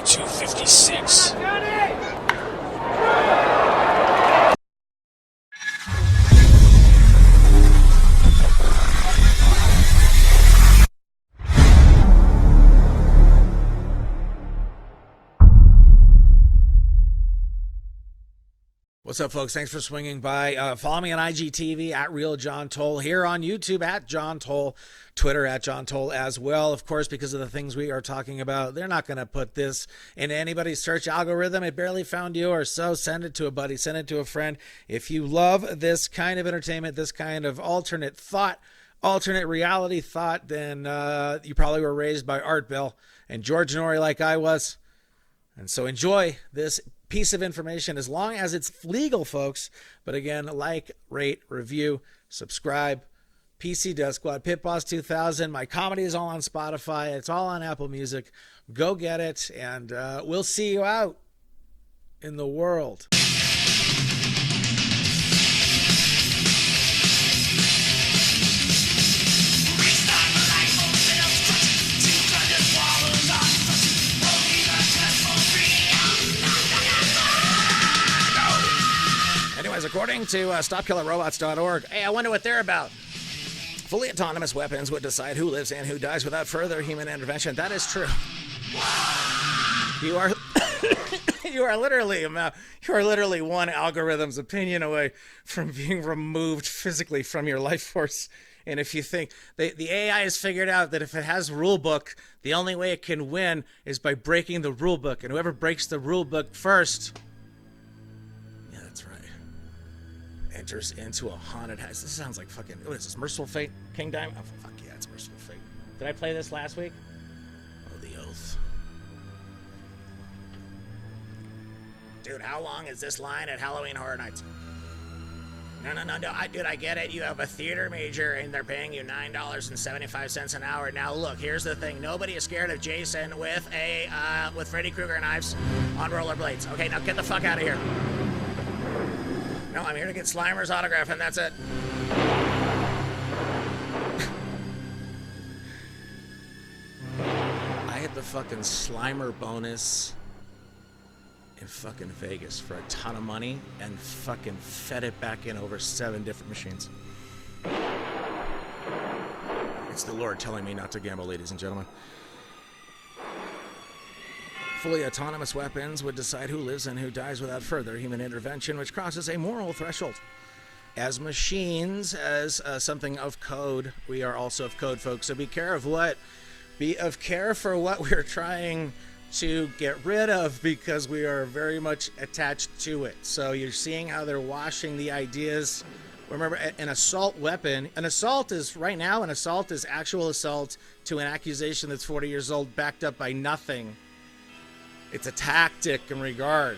256. What's up, folks? Thanks for swinging by. Follow me on IGTV at Real John Tole, here on YouTube at John Tole, Twitter at John Tole as well. Of course, because of the things we are talking about, they're not going to put this in anybody's search algorithm. It barely found you, or so. Send it to a buddy, send it to a friend. If you love this kind of entertainment, this kind of alternate thought, alternate reality thought, then you probably were raised by Art Bell and George Norrie like I was. And so enjoy this piece of information as long as it's legal, folks. But again, like, rate, review, subscribe. PC Death Squad, Pit Boss 2000. My comedy is all on Spotify. It's all on Apple Music. Go get it, and we'll see you out in the world. Anyways, according to StopKillerRobots.org, hey, I wonder what they're about. Fully autonomous weapons would decide who lives and who dies without further human intervention. That is true. You are literally one algorithm's opinion away from being removed physically from your life force. And if you think the AI has figured out that if it has rule book, the only way it can win is by breaking the rule book, and whoever breaks the rule book first, yeah, that's right, enters into a haunted house. This sounds like fucking, what is this, Merciful Fate? King Diamond? Oh, fuck yeah, it's Merciful Fate. Did I play this last week? Oh, the Oath. Dude, how long is this line at Halloween Horror Nights? No, dude, I get it. You have a theater major and they're paying you $9.75 an hour. Now, look, here's the thing. Nobody is scared of Jason with Freddy Krueger knives on rollerblades. Okay, now get the fuck out of here. No, I'm here to get Slimer's autograph, and that's it. I had the fucking Slimer bonus in fucking Vegas for a ton of money and fucking fed it back in over 7 different machines. It's the Lord telling me not to gamble, ladies and gentlemen. Fully autonomous weapons would decide who lives and who dies without further human intervention, which crosses a moral threshold. As machines, as something of code, we are also of code, folks. So be care for what we're trying to get rid of, because we are very much attached to it. So you're seeing how they're washing the ideas. Remember, an assault weapon, an assault is actual assault to an accusation that's 40 years old, backed up by nothing. It's a tactic in regard.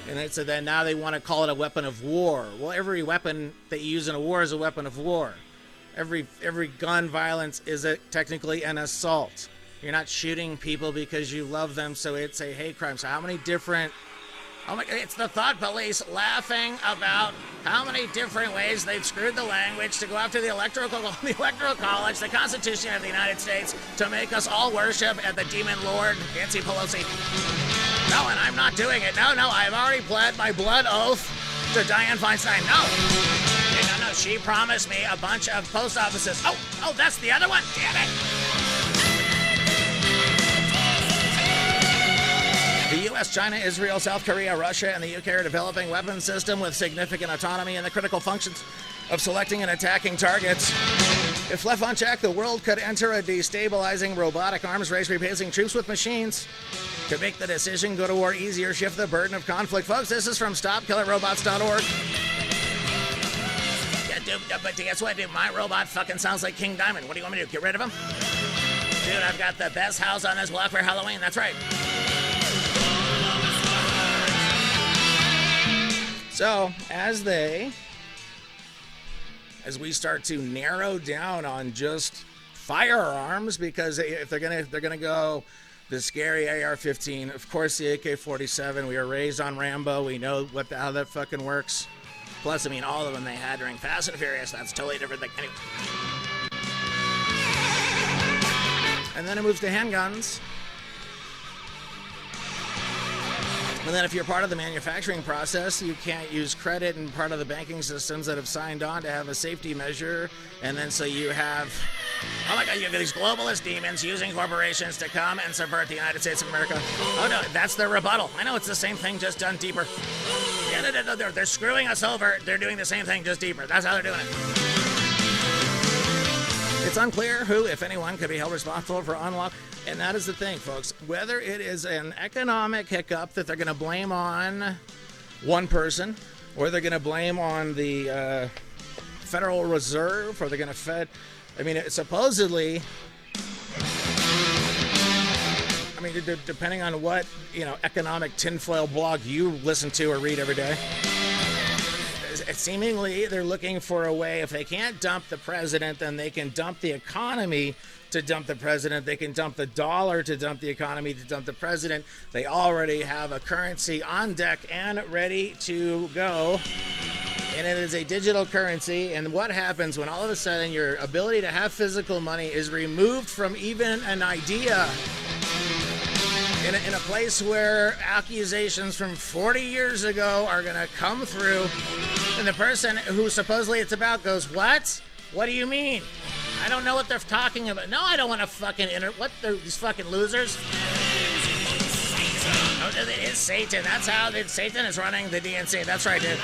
And so then now they want to call it a weapon of war. Well, every weapon that you use in a war is a weapon of war. Every gun violence is technically an assault. You're not shooting people because you love them, so it's a hate crime. So how many different... it's the thought police laughing about how many different ways they've screwed the language to go after the Electoral College, the Constitution of the United States, to make us all worship at the demon lord, Nancy Pelosi. No, and I'm not doing it. No, I've already pled my blood oath to Dianne Feinstein. No, she promised me a bunch of post offices. Oh, that's the other one? Damn it. The U.S., China, Israel, South Korea, Russia, and the UK are developing weapons system with significant autonomy in the critical functions of selecting and attacking targets. If left unchecked, the world could enter a destabilizing robotic arms race, replacing troops with machines. To make the decision, go to war easier, shift the burden of conflict. Folks, this is from StopKillerRobots.org. Yeah, dude, but guess what, dude? My robot fucking sounds like King Diamond. What do you want me to do? Get rid of him? Dude, I've got the best house on this block for Halloween. That's right. So, as we start to narrow down on just firearms, because if they're gonna go the scary AR-15, of course the AK-47. We are raised on Rambo. We know how that fucking works. Plus, I mean, all of them they had during Fast and Furious. That's a totally different thing. Anyway. And then it moves to handguns. And then if you're part of the manufacturing process, you can't use credit and part of the banking systems that have signed on to have a safety measure. And then so you have, oh my God, you have these globalist demons using corporations to come and subvert the United States of America. Oh no, that's their rebuttal. I know it's the same thing, just done deeper. Yeah, no, they're screwing us over. They're doing the same thing, just deeper. That's how they're doing it. It's unclear who, if anyone, could be held responsible for unlock. And that is the thing, folks. Whether it is an economic hiccup that they're going to blame on one person, or they're going to blame on the Federal Reserve, or they're going to Fed. I mean, supposedly, I mean, depending on what, economic tinfoil blog you listen to or read every day, seemingly they're looking for a way. If they can't dump the president, then they can dump the economy to dump the president. They can dump the dollar to dump the economy to dump the president. They already have a currency on deck and ready to go. And it is a digital currency. And what happens when all of a sudden your ability to have physical money is removed from even an idea? In a place where accusations from 40 years ago are going to come through, and the person who supposedly it's about goes, what? What do you mean? I don't know what they're talking about. No, I don't want to fucking what? These fucking losers? Oh, it is Satan. That's how Satan is running the DNC. That's right, dude.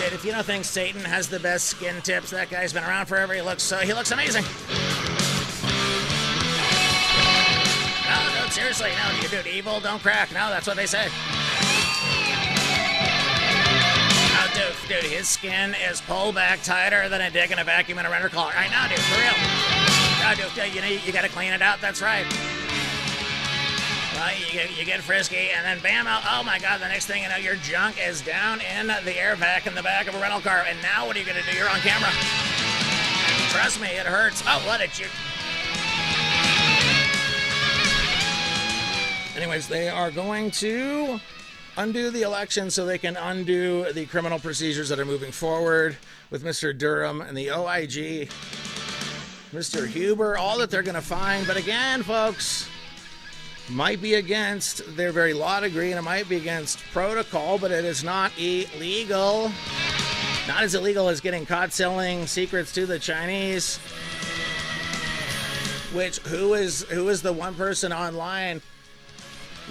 Dude, if you don't think Satan has the best skin tips, that guy's been around forever. He looks amazing. No, seriously, no, you dude, evil don't crack. No, that's what they say. No, dude, his skin is pulled back tighter than a dick in a vacuum in a renter car. I know, dude, for real. No, dude, you gotta clean it out. That's right. Well, you get frisky, and then bam, oh my God, the next thing you know, your junk is down in the air vac in the back of a rental car. And now what are you gonna do? You're on camera. Trust me, it hurts. Oh, what did you? Anyways, they are going to undo the election so they can undo the criminal procedures that are moving forward with Mr. Durham and the OIG, Mr. Huber, all that they're going to find. But again, folks, might be against their very law degree, and it might be against protocol, but it is not illegal. Not as illegal as getting caught selling secrets to the Chinese. Which, who is the one person online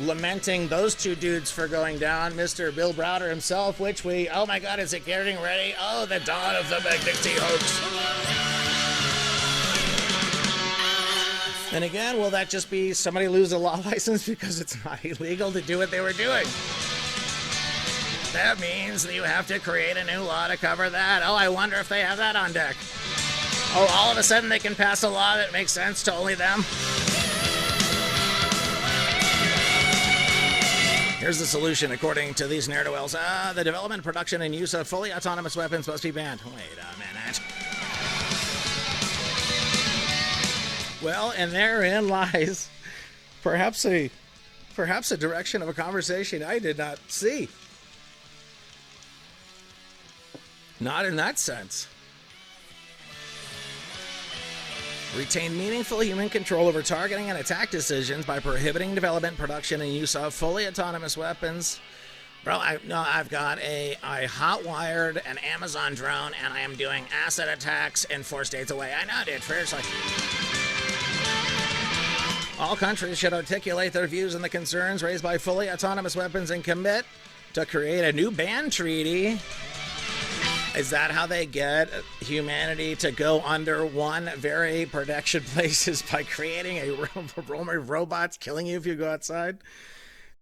lamenting those two dudes for going down? Mr. Bill Browder himself, which oh my God, is it getting ready? Oh, the dawn of the McNixie hoax. And again, will that just be somebody lose a law license because it's not illegal to do what they were doing? That means that you have to create a new law to cover that. Oh, I wonder if they have that on deck. Oh, all of a sudden they can pass a law that makes sense to only them? Here's the solution, according to these ne'er-do-wells. The development, production, and use of fully autonomous weapons must be banned. Wait a minute. Well, and therein lies perhaps a direction of a conversation I did not see. Not in that sense. Retain meaningful human control over targeting and attack decisions by prohibiting development, production, and use of fully autonomous weapons. Bro, I've got I hot-wired an Amazon drone, and I am doing asset attacks in 4 states away. I know, dude, seriously. All countries should articulate their views on the concerns raised by fully autonomous weapons and commit to create a new ban treaty. Is that how they get humanity to go under one very protection places by creating a roam of robots killing you if you go outside?